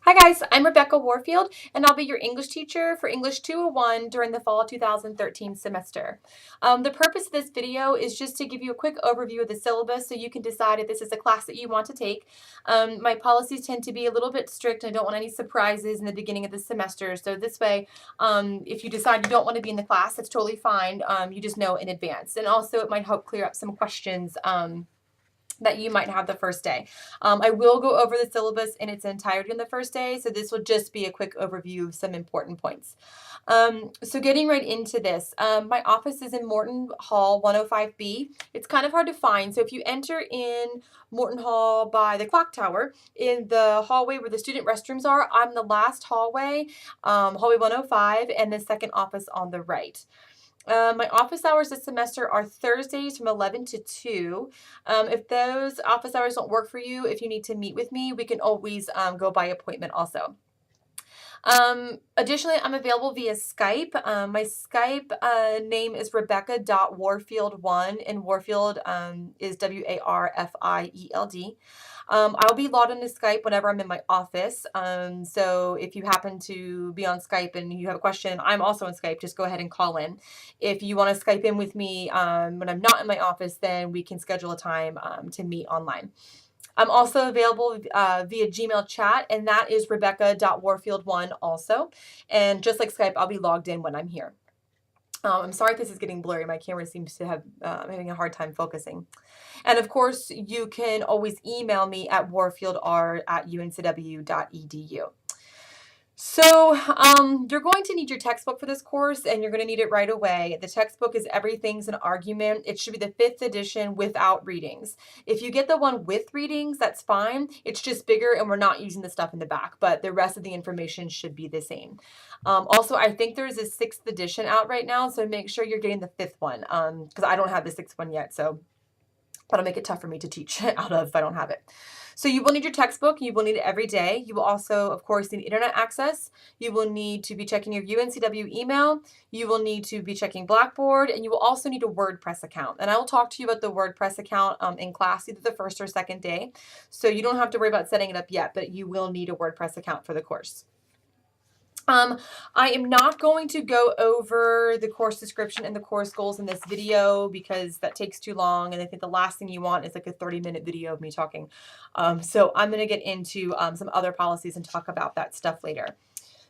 Hi guys, I'm Rebecca Warfield, and I'll be your English teacher for English 201 during the fall 2013 semester. The purpose of this video is just to give you a quick overview of the syllabus so you can decide if this is a class that you want to take. My policies tend to be a little bit strict. I don't want any surprises in the beginning of the semester, so this way, if you decide you don't want to be in the class, that's totally fine. You just know in advance. And also it might help clear up some questions that you might have the first day. I will go over the syllabus in its entirety on the first day, so this will just be a quick overview of some important points. So getting right into this, my office is in Morton Hall 105B. It's kind of hard to find, so if you enter in Morton Hall by the clock tower, in the hallway where the student restrooms are, I'm the last hallway, hallway 105, and the second office on the right. My office hours this semester are Thursdays from 11 to 2. If those office hours don't work for you, if you need to meet with me, we can always go by appointment also. Additionally, I'm available via Skype. My Skype name is Rebecca.Warfield1, and Warfield is Warfield. I'll be logged into Skype whenever I'm in my office. So if you happen to be on Skype and you have a question, I'm also on Skype. Just go ahead and call in. If you want to Skype in with me when I'm not in my office, then we can schedule a time to meet online. I'm also available via Gmail chat, and that is Rebecca.Warfield1 also. And just like Skype, I'll be logged in when I'm here. I'm sorry if this is getting blurry. My camera seems to have having a hard time focusing. And of course, you can always email me at warfieldr@uncw.edu. So you're going to need your textbook for this course, and you're going to need it right away. The textbook is Everything's an Argument. It should be the 5th edition without readings. If you get the one with readings, that's fine. It's just bigger, and we're not using the stuff in the back, but the rest of the information should be the same. Also, I think there's a 6th edition out right now, so make sure you're getting the 5th one, because I don't have the 6th one yet, so that'll make it tough for me to teach out of if I don't have it. So you will need your textbook. You will need it every day. You will also, of course, need internet access. You will need to be checking your UNCW email. You will need to be checking Blackboard, and you will also need a WordPress account. And I will talk to you about the WordPress account in class, either the first or second day. So you don't have to worry about setting it up yet, but you will need a WordPress account for the course. I am not going to go over the course description and the course goals in this video because that takes too long, and I think the last thing you want is like a 30-minute video of me talking. So I'm going to get into some other policies and talk about that stuff later.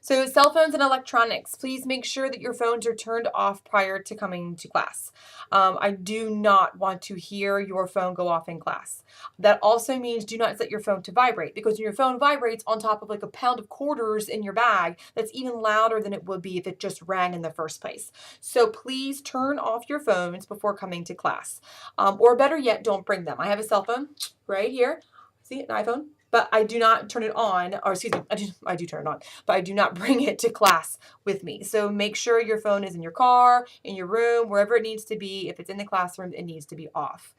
So cell phones and electronics, please make sure that your phones are turned off prior to coming to class. I do not want to hear your phone go off in class. That also means do not set your phone to vibrate, because when your phone vibrates on top of like a pound of quarters in your bag, that's even louder than it would be if it just rang in the first place. So please turn off your phones before coming to class. Or better yet, don't bring them. I have a cell phone right here. See, an iPhone. But I do not turn it on, or excuse me, I do turn it on, but I do not bring it to class with me. So make sure your phone is in your car, in your room, wherever it needs to be. If it's in the classroom, it needs to be off.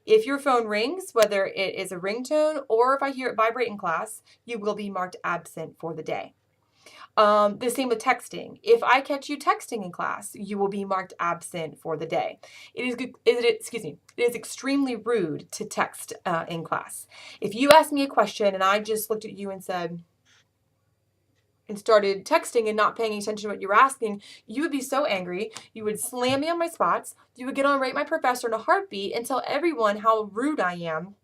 If your phone rings, whether it is a ringtone or if I hear it vibrate in class, you will be marked absent for the day. The same with texting. If I catch you texting in class, you will be marked absent for the day. It is extremely rude to text in class. If you ask me a question and I just looked at you and said, and started texting and not paying attention to what you were asking, you would be so angry. You would slam me on my spots. You would get on Rate My Professor in a heartbeat and tell everyone how rude I am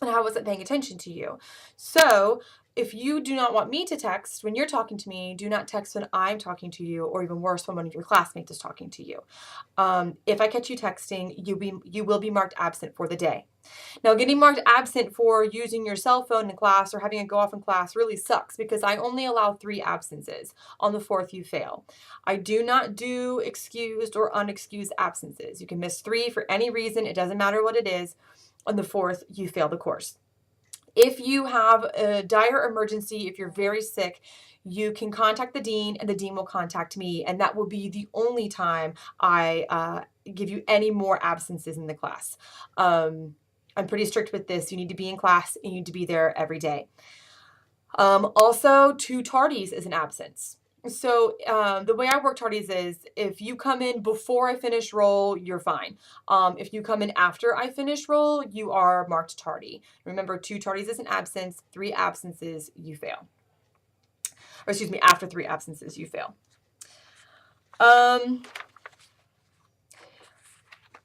and how I wasn't paying attention to you. So if you do not want me to text when you're talking to me, do not text when I'm talking to you, or even worse, when one of your classmates is talking to you. If I catch you texting, you will be marked absent for the day. Now, getting marked absent for using your cell phone in class or having it go off in class really sucks, because I only allow 3 absences. On the 4th, you fail. I do not do excused or unexcused absences. You can miss 3 for any reason. It doesn't matter what it is. On the 4th, you fail the course. If you have a dire emergency, if you're very sick, you can contact the dean, and the dean will contact me, and that will be the only time I give you any more absences in the class. I'm pretty strict with this. You need to be in class, and you need to be there every day. Also, 2 tardies is an absence. So the way I work tardies is if you come in before I finish roll, you're fine. If you come in after I finish roll, you are marked tardy. Remember, 2 tardies is an absence, 3 absences, you fail. or excuse me, after 3 absences, you fail.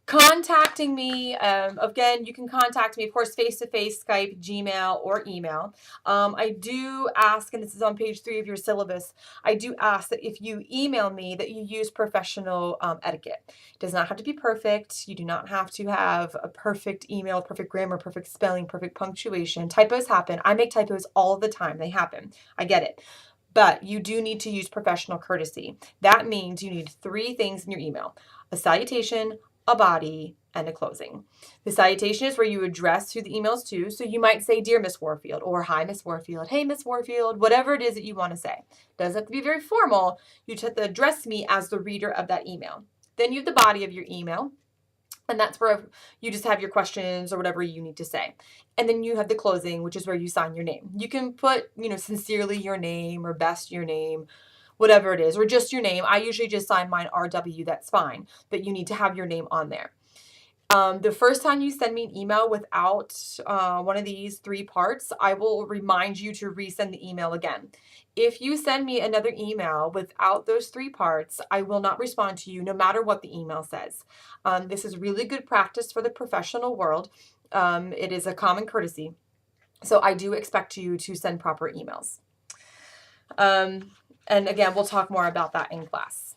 Contacting me, again, you can contact me, of course, face-to-face, Skype, Gmail, or email. I do ask, and this is on page 3 of your syllabus, I do ask that if you email me that you use professional etiquette. It does not have to be perfect. You do not have to have a perfect email, perfect grammar, perfect spelling, perfect punctuation. Typos happen. I make typos all the time. They happen. I get it. But you do need to use professional courtesy. That means you need 3 things in your email: a salutation, a body, and a closing. The salutation is where you address who the email's to. So you might say, "Dear Miss Warfield," or "Hi, Miss Warfield," "Hey, Miss Warfield," whatever it is that you want to say. Doesn't have to be very formal. You just have to address me as the reader of that email. Then you have the body of your email. And that's where you just have your questions or whatever you need to say. And then you have the closing, which is where you sign your name. You can put, sincerely your name or best your name, whatever it is, or just your name. I usually just sign mine RW, that's fine. But you need to have your name on there. The first time you send me an email without one of these 3 parts, I will remind you to resend the email again. If you send me another email without those 3 parts, I will not respond to you no matter what the email says. This is really good practice for the professional world. It is a common courtesy. So I do expect you to send proper emails. And again, we'll talk more about that in class.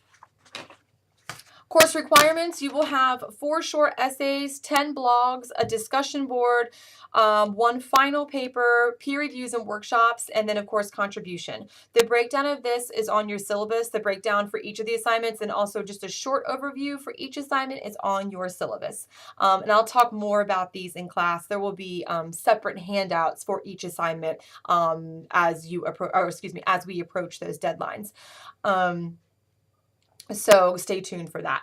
Course requirements, you will have 4 short essays, 10 blogs, a discussion board, 1 final paper, peer reviews and workshops, and then, of course, contribution. The breakdown of this is on your syllabus. The breakdown for each of the assignments and also just a short overview for each assignment is on your syllabus. And I'll talk more about these in class. There will be separate handouts for each assignment as we approach those deadlines. So stay tuned for that.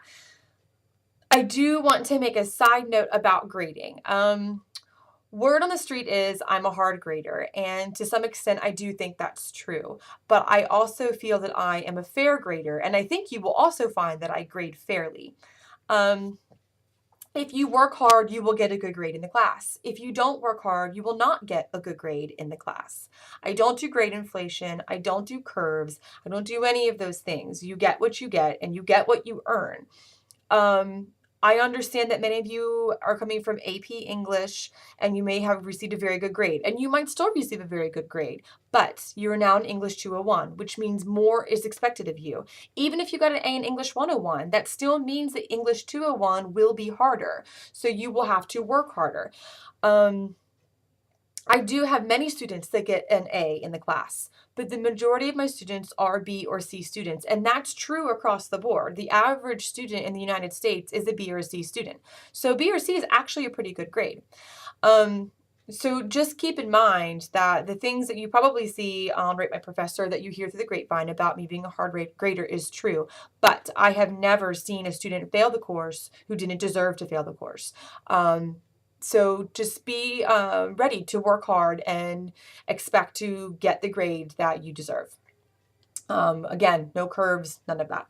I do want to make a side note about grading. Word on the street is I'm a hard grader, and to some extent I do think that's true. But I also feel that I am a fair grader, and I think you will also find that I grade fairly. If you work hard, you will get a good grade in the class. If you don't work hard, you will not get a good grade in the class. I don't do grade inflation. I don't do curves. I don't do any of those things. You get what you get, and you get what you earn. I understand that many of you are coming from AP English and you may have received a very good grade, and you might still receive a very good grade, but you're now in English 201, which means more is expected of you. Even if you got an A in English 101, that still means that English 201 will be harder, so you will have to work harder. I do have many students that get an A in the class, but the majority of my students are B or C students, and that's true across the board. The average student in the United States is a B or C student. So B or C is actually a pretty good grade. So just keep in mind that the things that you probably see on Rate My Professor that you hear through the grapevine about me being a hard grader is true, but I have never seen a student fail the course who didn't deserve to fail the course. So just be ready to work hard and expect to get the grade that you deserve. Again, no curves, none of that.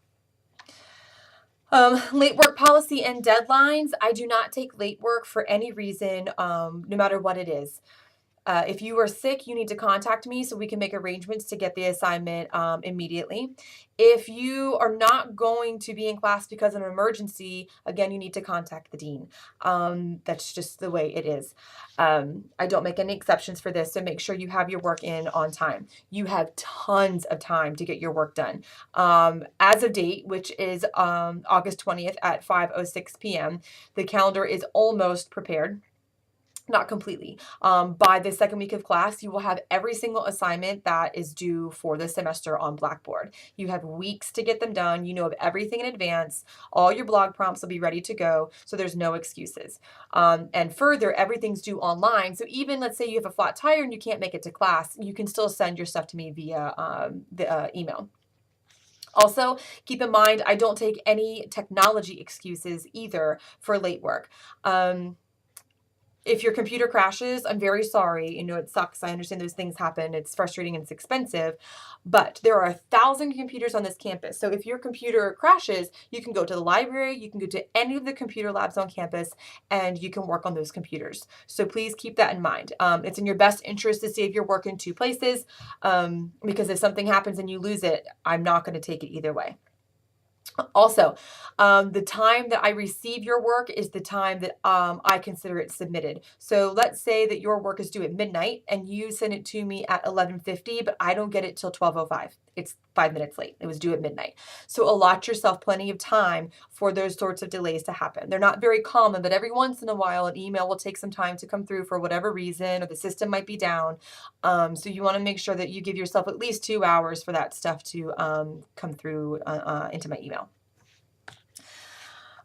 Late work policy and deadlines. I do not take late work for any reason, no matter what it is. If you are sick, you need to contact me so we can make arrangements to get the assignment immediately. If you are not going to be in class because of an emergency, again, you need to contact the dean. That's just the way it is. I don't make any exceptions for this, so make sure you have your work in on time. You have tons of time to get your work done. As of date, which is August 20th at 5:06 p.m., the calendar is almost prepared. Not completely. By the second week of class, you will have every single assignment that is due for the semester on Blackboard. You have weeks to get them done. You know of everything in advance. All your blog prompts will be ready to go, so there's no excuses. And further, everything's due online. So even, let's say you have a flat tire and you can't make it to class, you can still send your stuff to me via the email. Also, keep in mind, I don't take any technology excuses either for late work. If your computer crashes, I'm very sorry. It sucks. I understand those things happen. It's frustrating and it's expensive, but there are 1,000 computers on this campus. So if your computer crashes, you can go to the library, you can go to any of the computer labs on campus, and you can work on those computers. So please keep that in mind. It's in your best interest to save your work in two places, because if something happens and you lose it, I'm not going to take it either way. Also, the time that I receive your work is the time that I consider it submitted. So let's say that your work is due at midnight and you send it to me at 11:50, but I don't get it till 12:05. It's 5 minutes late. It was due at midnight. So allot yourself plenty of time for those sorts of delays to happen. They're not very common, but every once in a while, an email will take some time to come through for whatever reason, or the system might be down. So you want to make sure that you give yourself at least 2 hours for that stuff to come through into my email.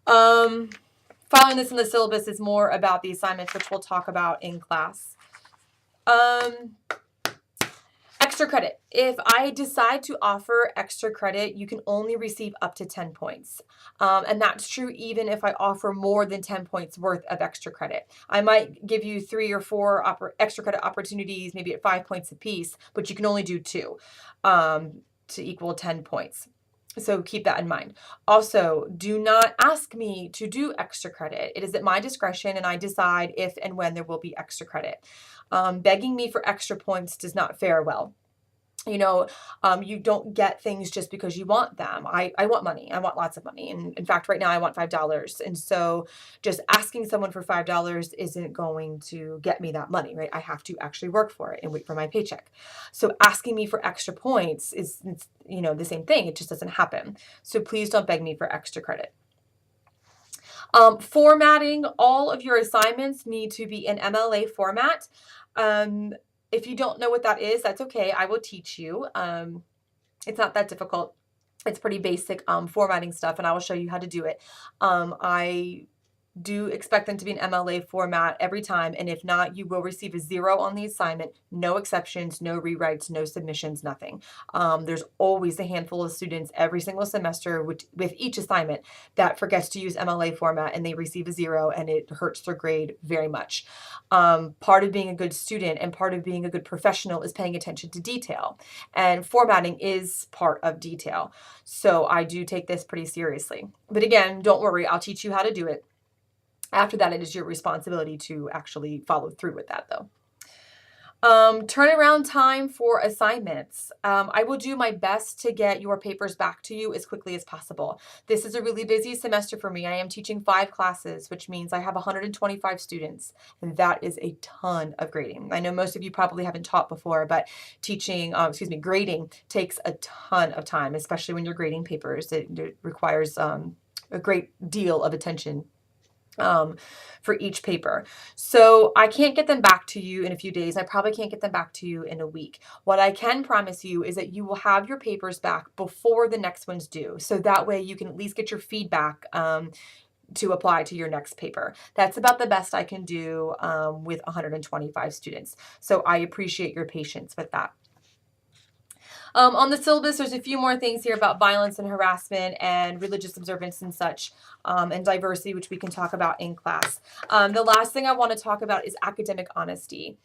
Following this in the syllabus is more about the assignments, which we'll talk about in class. Extra credit. If I decide to offer extra credit, you can only receive up to 10 points. And that's true even if I offer more than 10 points worth of extra credit. I might give you 3 or 4 extra credit opportunities, maybe at 5 points apiece, but you can only do 2 to equal 10 points. So keep that in mind. Also, do not ask me to do extra credit. It is at my discretion, and I decide if and when there will be extra credit. Begging me for extra points does not fare well. You don't get things just because you want them. I want money. I want lots of money. And in fact, right now I want $5. And so just asking someone for $5 isn't going to get me that money, right? I have to actually work for it and wait for my paycheck. So asking me for extra points is, the same thing. It just doesn't happen. So please don't beg me for extra credit. Formatting, all of your assignments need to be in MLA format. If you don't know what that is, that's okay. I will teach you. It's not that difficult. It's pretty basic formatting stuff, and I will show you how to do it. I do expect them to be in MLA format every time, and if not, you will receive a 0 on the assignment. No exceptions, no rewrites, no submissions, nothing. There's always a handful of students every single semester with each assignment that forgets to use MLA format, and they receive a 0, and it hurts their grade very much. Part of being a good student and part of being a good professional is paying attention to detail, and formatting is part of detail. So I do take this pretty seriously. But again, don't worry, I'll teach you how to do it. After that, it is your responsibility to actually follow through with that, though. Turnaround time for assignments. I will do my best to get your papers back to you as quickly as possible. This is a really busy semester for me. I am teaching 5 classes, which means I have 125 students, and that is a ton of grading. I know most of you probably haven't taught before, but grading takes a ton of time, especially when you're grading papers. It requires a great deal of attention for each paper. So I can't get them back to you in a few days. I probably can't get them back to you in a week. What I can promise you is that you will have your papers back before the next one's due. So that way you can at least get your feedback to apply to your next paper. That's about the best I can do with 125 students. So I appreciate your patience with that. On the syllabus, there's a few more things here about violence and harassment and religious observance and such, and diversity, which we can talk about in class. The last thing I want to talk about is academic honesty.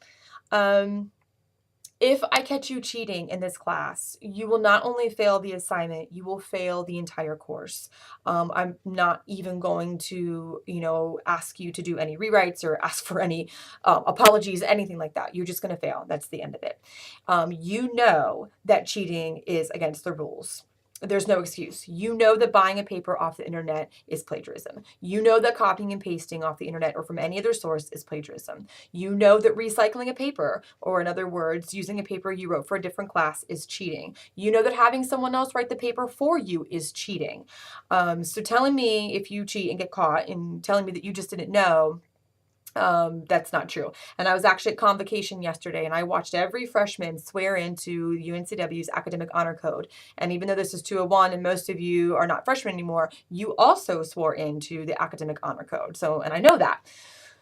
If I catch you cheating in this class, you will not only fail the assignment, you will fail the entire course. I'm not even going to, ask you to do any rewrites or ask for any apologies, anything like that. You're just going to fail. That's the end of it. You know that cheating is against the rules. There's no excuse. You know that buying a paper off the internet is plagiarism. You know that copying and pasting off the internet or from any other source is plagiarism. You know that recycling a paper, or in other words, using a paper you wrote for a different class, is cheating. You know that having someone else write the paper for you is cheating. So telling me if you cheat and get caught and telling me that you just didn't know, that's not true. And I was actually at convocation yesterday, and I watched every freshman swear into UNCW's academic honor code. And even though this is 201 and most of you are not freshmen anymore, you also swore into the academic honor code. And I know that.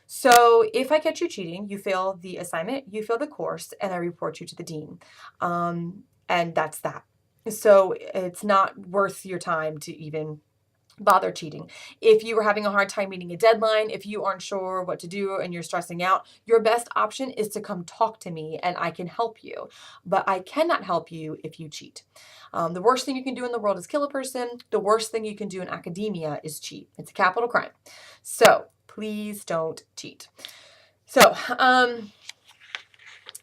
So if I catch you cheating, you fail the assignment, you fail the course, and I report you to the dean. And that's that. So it's not worth your time to even bother cheating. If you are having a hard time meeting a deadline, if you aren't sure what to do and you're stressing out, your best option is to come talk to me and I can help you. But I cannot help you if you cheat. The worst thing you can do in the world is kill a person. The worst thing you can do in academia is cheat. It's a capital crime. So please don't cheat. So,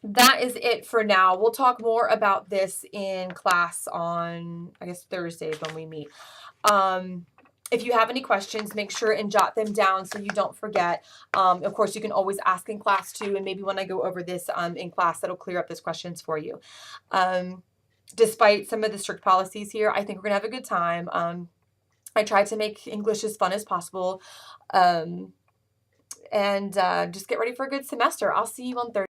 that is it for now. We'll talk more about this in class on, I guess, Thursdays when we meet. If you have any questions, make sure and jot them down so you don't forget. Of course, you can always ask in class too, and maybe when I go over this in class, that'll clear up those questions for you. Despite some of the strict policies here, I think we're going to have a good time. I tried to make English as fun as possible. And just get ready for a good semester. I'll see you on Thursday.